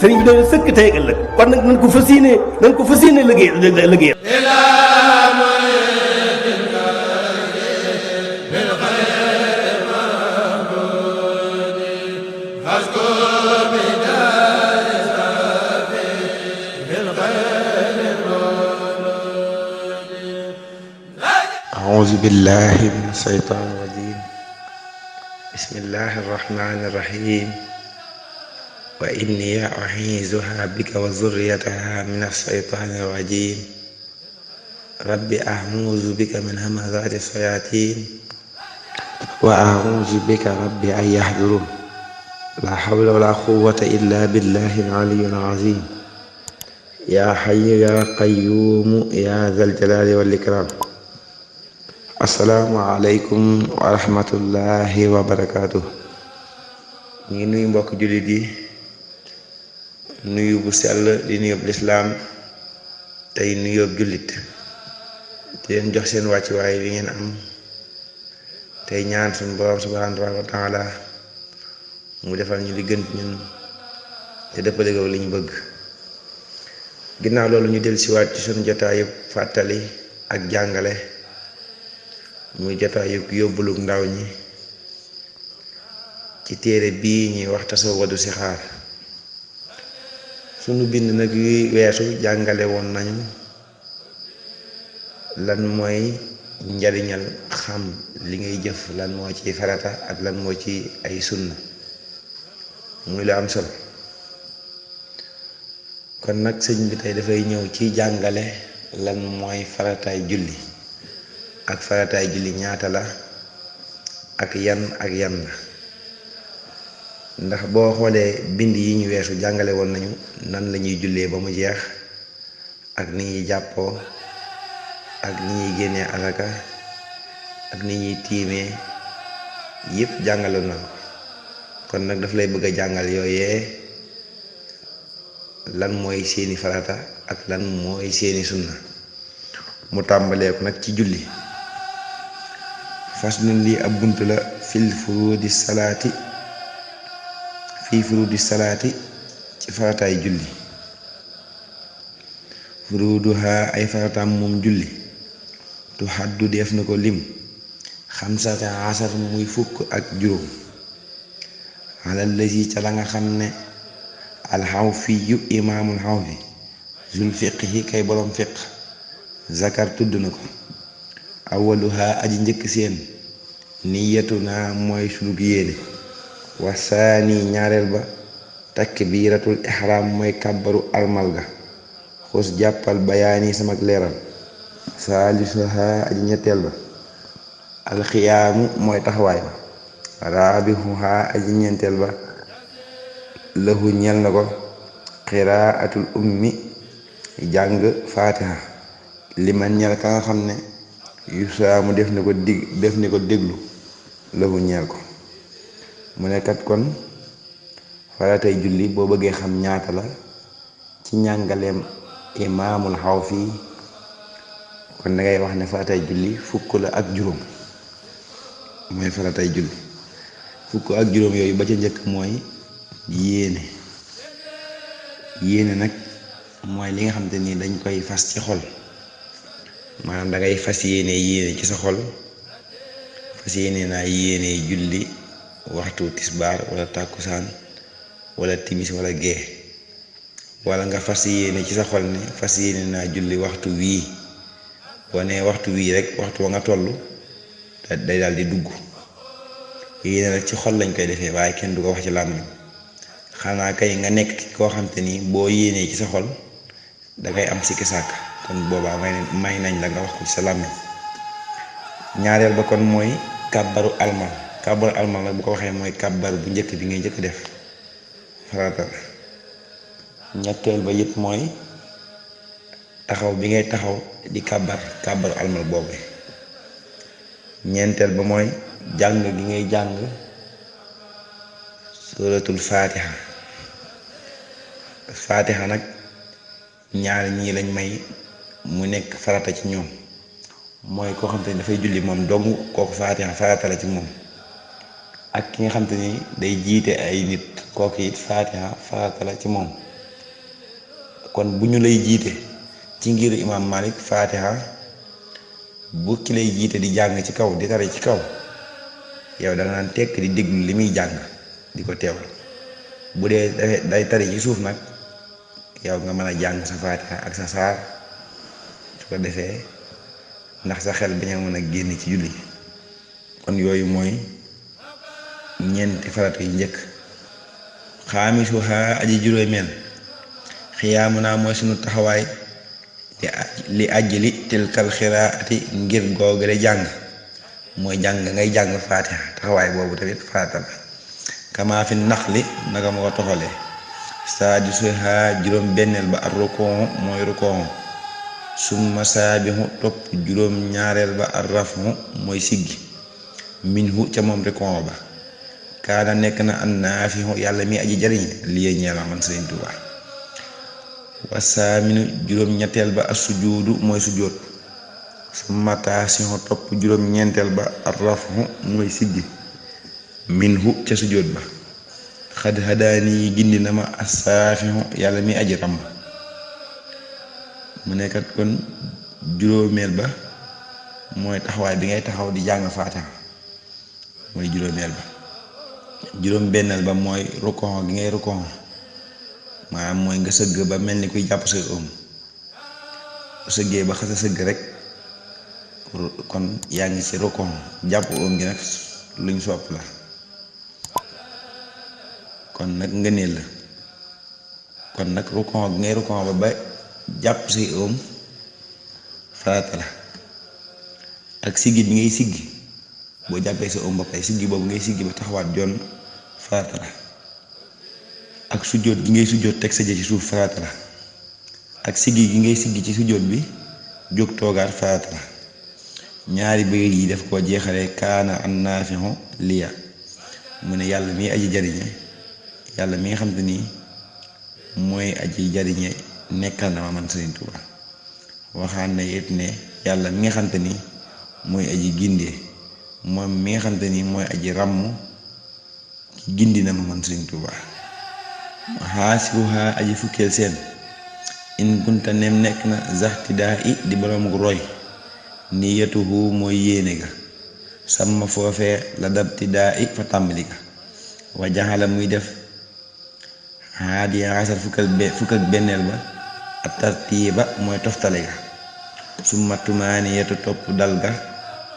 sëriñ bi doon sëkk tey ak ëllëg kon nag nañ ko fas yéene liggéey أعوذ بالله من الشيطان الرجيم بسم الله الرحمن الرحيم وإني أعيذها بك وذريتها من الشيطان الرجيم رب أعوذ بك من همزات الشياطين وأعوذ بك رب أن يحضرون لا حول ولا قوة إلا بالله العلي العظيم يا حي يا قيوم يا ذا الجلال والإكرام asalaamaaleykum wa rahmatullahi wa barakaatu. ñu ngi nuyu mbokk jullit yi nuyu bu sell di nuyób lislaam tey nuyób jullit di leen jox seen wàccuwaay bi ngeen am tey ñaan suñu borom subhanahu wa taala mu defal ñu li gën ñun te dëppale ko li ñu bëgg. ginnaaw loolu ñu del siwaat ci suñu jotaayu fàttali ak jàngale muy jotaayu yóbbuluk ndaw ñi ci téere bii ñuy wax tasawwadu sixaar. sunu bind nag yuy weesu jàngale woon nañu lan mooy njariñal xam li ngay jëf lan moo ci farata ak lan moo ci ay sunna muy lu am solo. kon nag sëñ bi tey dafay ñëw ci jàngale lan mooy farataay julli ak farataay julli ñaata la ak yan la ndax boo xoolee bind yi ñu weesu jàngale woon nañu nan lañuy jullee ba mu jeex ak ni ñuy jàppoo ak ni ñuy génnee alaka ak ni ñuy tiimee yépp jàngale na ko. kon nag daf lay bëgg a jàngal yooyee lan mooy seeni farata ak lan mooy seeni sunna. mu tàmbalee ko nag ci julli. fas nun lii ab bunt la fii furudi salaati ci farataay julli. furuduha ay farataam moom julli tu xaddu def na ko lim xamsata asar muy fukk ak juróom alal lasi ca la nga xam ne alxawfi yu imaamul xawfi zul fiqhi kay boroom fiq zakar tudd na ko. awaluha aji njëkk seen niyatu naa mooy sulug yéene. wasaani ñaareel ba takbiratul ihram mooy kàbbaru almal ga. xus jàppal bayaani samak leeral. saalisuha aji ñetteel ba alxiyaamu mooy taxawaay ba. raabihuha aji ñeenteel ba lahu ñel na ko qiraatul ummi jàng fatiha liman ñel ka nga xam ne yusaamu def ni ko déglu lahu ñeel ko. mu ne kat kon faratay julli boo bëggee xam ñaata la ci njàngaleem imaamul xawfi kon dangay wax ne faratay julli fukk la ak juróom mooy faratay julli. fukk ak juróom yooyu ba ca njëkk mooy yéene nag mooy li nga xam te ni dañ koy fas ci xol. maanaam dangay fas yéene ci sa xol fas yéene naa yéene julli waxtu tisbaar wala tàkkusaan wala timis wala gee. wala nga fas yéene ci sa xol ne fas yéene naa julli waxtu wii boo nee waxtu wii rek waxtu wa nga toll day daal di dugg. yéene nag ci xol lañ koy defee waaye kenn du ko wax ci làmmiñ. xanaa kay nga nekk koo xam te ni boo yéenee ci sa xol dangay am sikki sàkk kon boobaa may nañ la nga wax ko ci sa làmmiñ. ñaareel ba kon mooy kàbbaru almal. kàbbaru almal nag bu ko waxee mooy kàbbar bu njëkk bi ngay njëkk def farata. ñetteel ba yëpp mooy taxaw bi ngay taxaw di kàbbaru almal boobu. ñeenteel ba mooy jàng gi ngay jàng suratul fatiha nag ñaar ñii lañ may mu nekk farata ci ñoom. mooy koo xam te ni dafay julli moom dong kooku fatiha farata la ci moom. ak ki nga xam te ni day jiite ay nit kooku it fatiha farata la ci moom. kon bu ñu lay jiite ci ngiru imaam Malik Fatiha bu ki lay jiite di jàng ci kaw di tari ci kaw yow da nga naan tekk di déglu li muy jàng di ko teewal. bu dee day tari ci suuf nag yow nga mën a jàng sa Fatiha ak sa saar su ko defee ndax sa xel bañ a mën a génn ci julli. kon yooyu mooy ñeenti farata yu njëkk. xaamisuha aji juróomeel xiyaamu naa mooy sunu taxawaay li ajli tilkal xiraati ngir googale jàng mooy jàng ngay jàng Fatiha taxawaay boobu tamit farata la. kama fi naxli naka ma ko toxalee. saadisuha juróom benneel ba ar rukon mooy rukon. summa saabihu topp juróom ñaareel ba ar rafu mooy siggi. minhu ca moom rukon ba. kaana nekk na an naafihu yàlla mi aji jariñ lii ñeela man Sëriñ Tuubaa. wasaaminu juróom ñetteel ba as sujuudu mooy sujoot. summa taasihu topp juróom ñeenteel ba ar rafu mooy siggi. minhu ca sujoot ba. xad hadaani gindi na ma asaafihu yàlla mi aji ràmm. mu nekkat kon juróomeel ba mooy taxawaay bi ngay taxaw di jàng Faatiha mooy juróomeel ba. juróom benneel ba mooy rukon gi ngay rukon maanaam mooy nga sëgg ba mel ni kuy jàpp sa ëm bu sëggee ba xasa sëgg rek kon yaa ngi ci rukon jàpp ëm gi nag luñ sopp la kon nag ngëneel la. kon nag rukon gi ngay rukon ba jàpp say ëm farata la. ak siggi bi ngay siggi boo jàppee sa ëm ba pare siggi boobu ngay siggi ba taxawaat jonn farata la. ak sujjóot gi ngay sujjóot teg sa jë ci suuf farata la. ak siggi gi ngay siggi ci sujjóot bi jóg toogaat farata la. ñaari bëgg yi def koo jeexalee kaana an naafihu liya mu ne yàlla mi aji jariñe yàlla mi nga xam te ni mooy aji jariñe nekkal na ma man Sëriñ Tuubaa. waxaan na it ne yàlla mi nga xam te ni mooy aji gindee moom mi nga xam te ni mooy aji ràmm gindi na ma man Sëriñ Tuubaa. xaasiruha aji fukkeel seen in kunta nem nekk na zaxtidaa i di boroom gu roy niyatuhu mooy yéene ga sàmm foofee la dabtidaa i fa tàmbali ga wa jaxala muy def haadi asar fukk ak benneel ba at tartiiba mooy toftale ga summa tumaaniyatu topp dal ga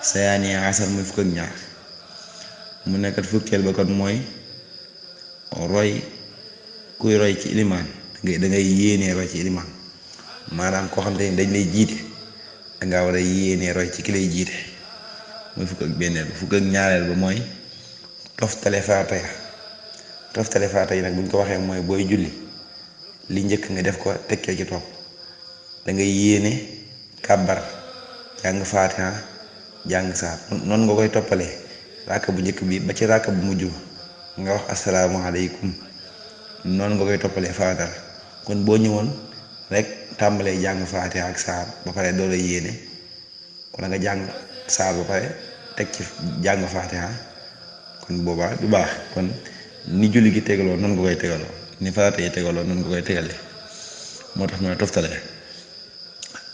sayaani asar muy fukk ak ñaar. mu nekkat fukkeel ba kon mooy roy kuy roy ci ilimaan da ngay yéenee roy ci ilimaan maanaam koo xam te ni dañ lay jiite danga war a yéenee roy ci ki lay jiite mooy fukk ak benneel ba. fukk ak ñaareel ba mooy toftale farata ya. toftale farata yi nag buñ ko waxee mooy booy julli li njëkk nga def ko tekkee ci topp da ngay yéene kàbbar jàng Faatiha jàng saar noonu nga koy toppalee ràkk bu njëkk bi ba ci ràkk bu mujj nga wax asalaamaaleykum noonu nga koy toppalee farata la. kon boo ñëwoon rek tàmbalee jàng Faatiha ak saar ba pare doo la yéene wala nga jàng saar ba pare teg ci jàng Faatiha kon boobaa du baax. kon ni julli gi tegaloo noonu nga koy tegaloo ni farata yi tegaloo noonu nga koy tegale moo tax mooy toftale.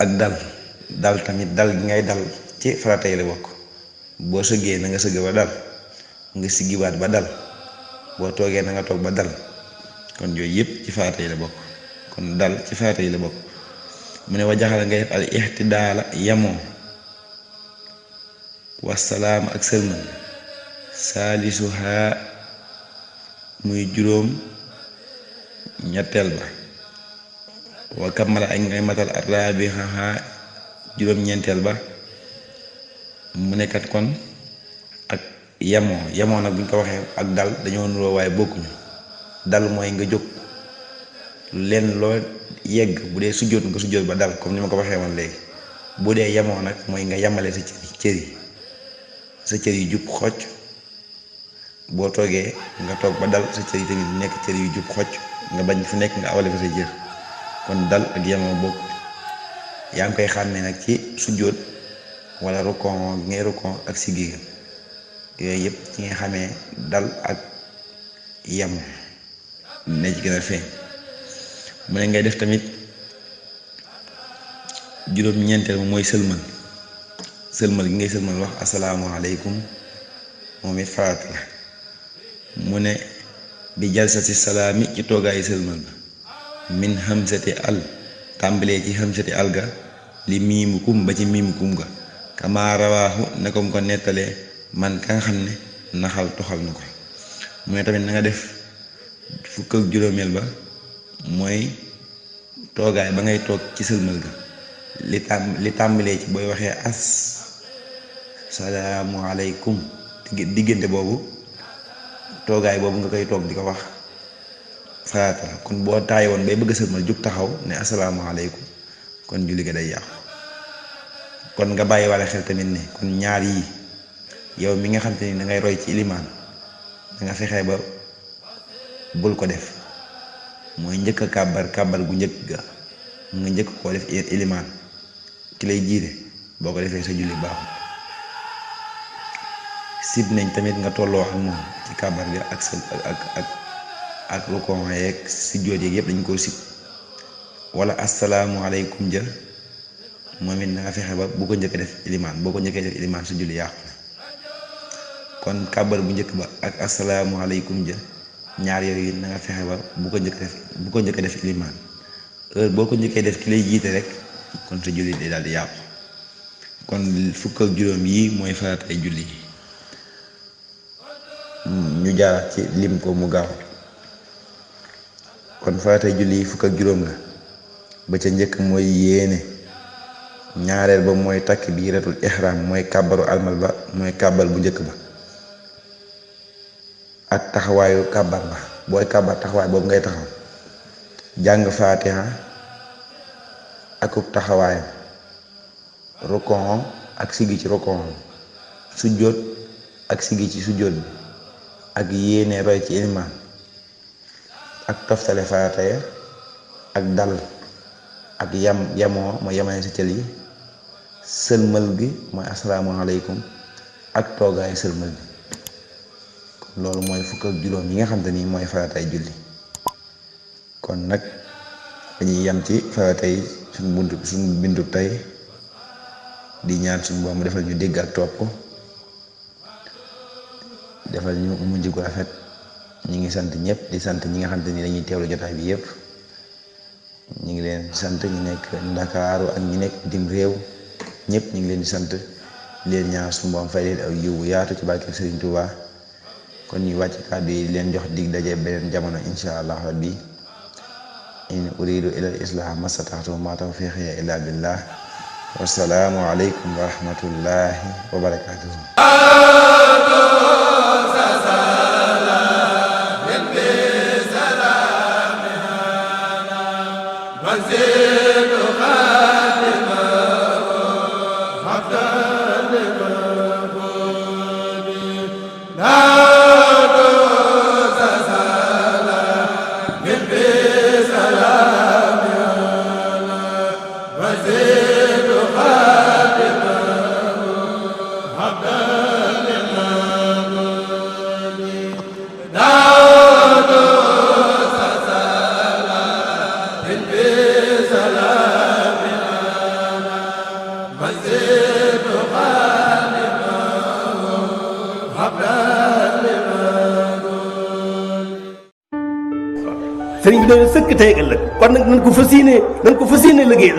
ak dal tamit dal gi ngay dal ci farata yi la bokk. boo sëggee na nga sëgg ba dal nga siggiwaat ba dal boo toogee na nga toog ba dal kon yooyu yëpp ci farata yi la bokk. kon dal ci farata yi la bokk. mu ne wa jaxala ngay def al ixtidaala yamoo wasalaam ak sëlmal saalisuha muy juróom ñetteel ba wa kamala ak ngay matal arrabiha juróom ñeenteel ba. mu nekkat kon ak yamoo nag buñ ko waxee ak dal dañoo nuroo waaye bokkuñu. dal mooy nga jóg lenn loo yegg bu dee sujjóot nga sujjóot ba dal comme ni ma ko waxee woon léegi. bu dee yamoo nag mooy nga yamale sa cër yi jub xocc boo toogee nga toog ba dal sa cër yi tamit nekk cër yu jub xocc nga bañ fu nekk nga awale fa sa jër. kon dal ak yamoo bokk. yaa ngi koy xàmmee nag ci sujjóot wala rukon ngay rukon ak siggi ga yooyu yëpp ci nga xamee dal ak yamoo ne ci gën a feeñ. mu ne ngay def tamit juróom-ñeenteel ma mooy sëlmal gi ngay sëlmal wax asalaamualeykum moom it farata la mu ne bi jalsati salaami ci toogaayu sëlmal ba min hamsati al tàmbalee ci hamsati al ga li miimukum ba ci miimukum ga kama rawaaxu ne ko nettalee man ka nga xam ne naxal toxal na ko mu ne tamit na nga def fukk ak juróomeel ba mooy toogaay ba ngay toog ci sëlmal ga li tàmbalee ci booy waxee salaamualeykum diggante boobu toogaay boobu nga koy toog di ko wax farata la kon boo taay woon bay bëgg a sëlmal jug taxaw ne asalaamaaleykum kon julli ga day yàqu. kon nga bàyyi walla xel tamit ne kon ñaar yi yow mi nga xam te ni da ngay roy ci ilimaan da nga fexe ba bul ko def mooy njëkk a kàbbar gu njëkk ga nga njëkk koo def ilimaan ki lay jiite boo ko defee sa julli baaxul. sib nañ tamit nga tolloo ak moom ci kàbbar ga ak sa ak rukon yeeg sujjóot yeeg yëpp dañ koo sib wala asalaamualeykum ja moom it na nga fexe ba bu ko njëkk def ilimaan boo ko njëkkee def ilimaan sa julli yàqu kon kàbbar bu njëkk ba ak asalaamualeykum ja ñaar yooyu na nga fexe ba bu ko njëkk def ilimaan heure boo ko njëkkee def ki lay jiite rek kon sa julli day daal di yàqu. kon fukk ak juróom yi mooy faratay julli ñu jaar ci lim ko mu gaaw. kon faratay julli yi fukk ak juróom la ba ca njëkk mooy yéene, ñaareel ba mooy takbiratul ihram mooy kàbbaru almal ba mooy kàbbar bu njëkk ba ak taxawaayu kàbbar ba booy kàbbar taxawaay boobu ngay taxaw, jàng faatiha akub taxawaayam, rukon ak sigi ci rukon, sujjóot ak sigi ci sujjóot bi ak yéene roy ci ilimaan ak toftale farata ya ak dal ak yamoo mooy yamane sa cël yi, sëlmal gi mooy asalaamaaleykum ak toogaayu sëlmal bi. kon loolu mooy fukk ak juróom yi nga xam te ni mooy faratay julli. kon nag dañuy yam ci faratay suñu bindu tey di ñaan suñu borom mu defal ñu dégg ak topp, defal ñu mujj gu rafet. ñi ngi sant ñëpp di sant ñi nga xam te ni dañuy teewlu jotaay bi yëpp. ñi ngi leen sant ñi nekk Ndakaaru ak ñi nekk bitim réew ñëpp ñi ngi leen di sant leen ñaan suñu borom fay leen aw yiw bu yaatu ci barke Serigne Touba. kon ñu wàcc kàddu yi leen jox dig daje beneen jamono insha allah rabbi. in uridu ila al islah masataxtu ma tawfiqi illa billah. wassalaamu aleykum wa rahmatullahi wa barakatuhu. sëriñ bi dañu sëkk tey ëllëg kon nag nañ ko fas yéene liggéey